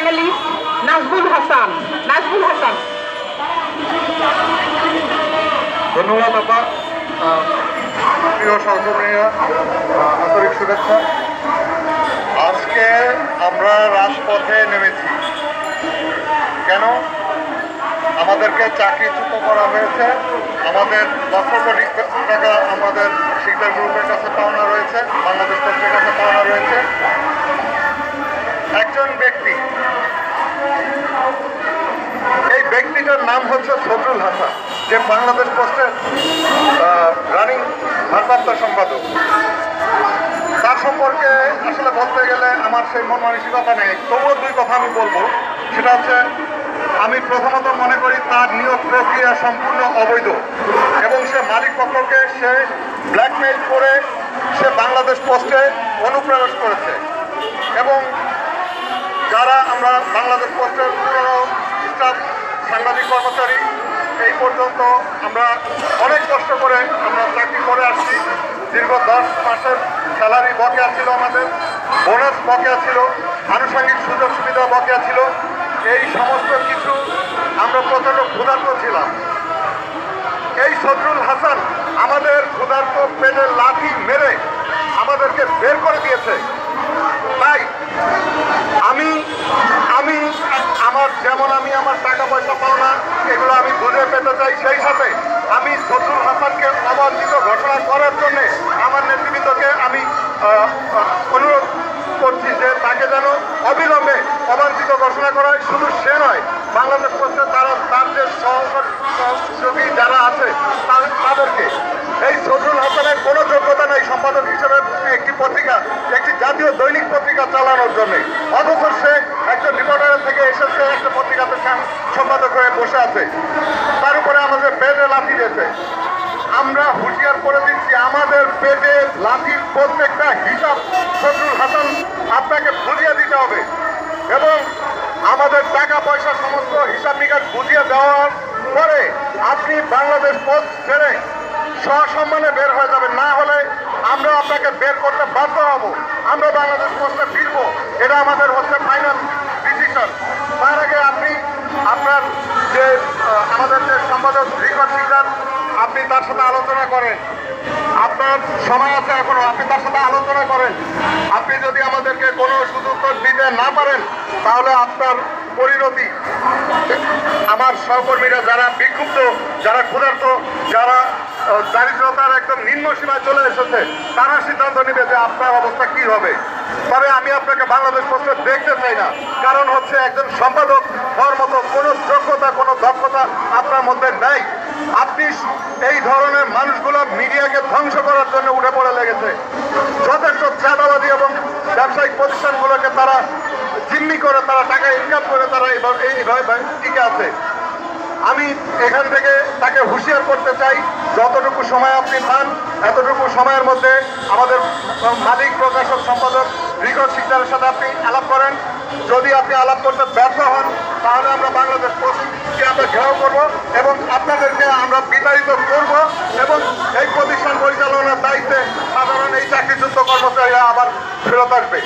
Panelist Nazbul Hasan. ধন্যবাদ আপা। প্রিয় সহকর্মীরা, আন্তরিক শুভেচ্ছা। আজকে আমরা রাজপথে নেমেছি। কেন? আমাদেরকে চাকরিচ্যুত করা হয়েছে। আমাদের লক্ষ কোটি টাকা আমাদের শিকদার গ্রুপের কাছে পাওনা রয়েছে, বাংলাদেশ পোস্টের কাছে পাওনা রয়েছে। একজন ব্যক্তি, এই ব্যক্তিটার নাম হচ্ছে সদরুল হাসান, যে বাংলাদেশ পোস্টের রানিং ভারপ্রাপ্ত সম্পাদক। তার সম্পর্কে আসলে বলতে গেলে আমার সেই মন মানসিকতা নেই, তবুও দুই কথা আমি বলবো। সেটা হচ্ছে, আমি প্রথমত মনে করি তার নিয়োগ প্রক্রিয়া সম্পূর্ণ অবৈধ এবং সে মালিক পক্ষকে সে ব্ল্যাকমেইল করে সে বাংলাদেশ পোস্টে অনুপ্রবেশ করেছে। এবং যারা আমরা বাংলাদেশ পোস্টের পুরনো স্টাফ সাংবাদিক কর্মচারী, এই পর্যন্ত আমরা অনেক কষ্ট করে আমরা চাকরি করে আসছি। দীর্ঘ 10 মাসের স্যালারি বকেয়া ছিল, আমাদের বোনাস বকেয়া ছিল, আনুষঙ্গিক সুযোগ সুবিধা বকেয়া ছিল। এই সমস্ত কিছু আমরা প্রচণ্ড ক্ষুধার্ত ছিলাম। এই সদরুল হাসান আমাদের ক্ষুধার্ত পেটে লাথি মেরে আমাদেরকে বের করে দিয়েছে। তাই আমি আমার টাকা পয়সা পাওনা এগুলো আমি বুঝে পেতে চাই। সেই সাথে আমি সদরুল হাসানকে অবাঞ্ছিত ঘোষণা করার জন্য আমার নেতৃবৃন্দকে আমি অনুরোধ করছি যে তাকে যেন অবিলম্বে অবাঞ্ছিত ঘোষণা করা হয়। শুধু সে নয়, বাংলাদেশ পোস্টে তার যে সহযোগী যারা আছে তাদেরকে। এই সদরুল হাসানের কোনো যোগ্যতা নেই সম্পাদক হিসেবে একটি পত্রিকা, একটি জাতীয় দৈনিক পত্রিকা চালানোর জন্য, অথচ সে একজন রিপোর্টারের থেকে এসেছে একটা পত্রিকাতে সম্পাদক হয়ে বসে আছে। তার উপরে আমাদের পেটে লাথি দিয়েছে। আমরা হুঁশিয়ার করে দিচ্ছি, আমাদের পেটে লাঠির প্রত্যেকটা হিসাব সদরুল হাসান আপনাকে বুঝিয়ে দিতে হবে এবং আমাদের টাকা পয়সা সমস্ত হিসাব নিকাশ বুঝিয়ে দেওয়ার পরে আপনি বাংলাদেশ পোস্ট ছেড়ে সসম্মানে বের হয়ে যাবেন। না হলে আমরা আপনাকে বের করতে বাধ্য হব। আমরা বাংলাদেশ পোস্টে ফিরবো, এটা আমাদের হচ্ছে ফাইনাল ডিসিশন। তার আগে আপনি আপনার যে আমাদের যে সম্পাদক রিকর্ড শিকদার, আপনি তার সাথে আলোচনা করেন। আপনার সময় আছে এখনো, আপনি তার সাথে আলোচনা করেন। আপনি যদি আমাদেরকে কোনো সুযোগ দিতে না পারেন তাহলে আপনার পরিণতি, আমার সহকর্মীরা যারা বিক্ষুব্ধ, যারা ক্ষুধার্ত, যারা দারিদ্রতার একদম নিম্ন সীমায় চলে এসেছে, তারা সিদ্ধান্ত নেবে যে আপনার অবস্থা কি হবে। তবে আমি আপনাকে বাংলাদেশ পোস্টে দেখতে চাই না, কারণ হচ্ছে একজন সম্পাদক হওয়ার মতো কোনো যোগ্যতা, কোনো দক্ষতা আপনার মধ্যে নেই। আপনি এই ধরনের মানুষগুলো মিডিয়াকে ধ্বংস করার জন্য উঠে পড়ে লেগেছে। যথেষ্ট চাঁদাবাদী এবং ব্যবসায়িক প্রতিষ্ঠানগুলোকে তারা জিম্মি করে, তারা টাকা ইনকাম করে, তারা এইভাবে টিকে আছে। আমি এখান থেকে তাকে হুঁশিয়ার করতে চাই, যতটুকু সময় আপনি পান এতটুকু সময়ের মধ্যে আমাদের মালিক প্রকাশক সম্পাদক রিকর্ড শিকদারের সাথে আপনি আলাপ করেন। যদি আপনি আলাপ করতে ব্যর্থ হন তাহলে আমরা বাংলাদেশ পোস্টকে আমরা ঘেরাও করব এবং আপনাদেরকে আমরা বিতাড়িত করব এবং এই প্রতিষ্ঠান পরিচালনার দায়িত্বে সাধারণ এই চাকরিচ্যুত কর্মচারীরা আবার ফেরত আসবে।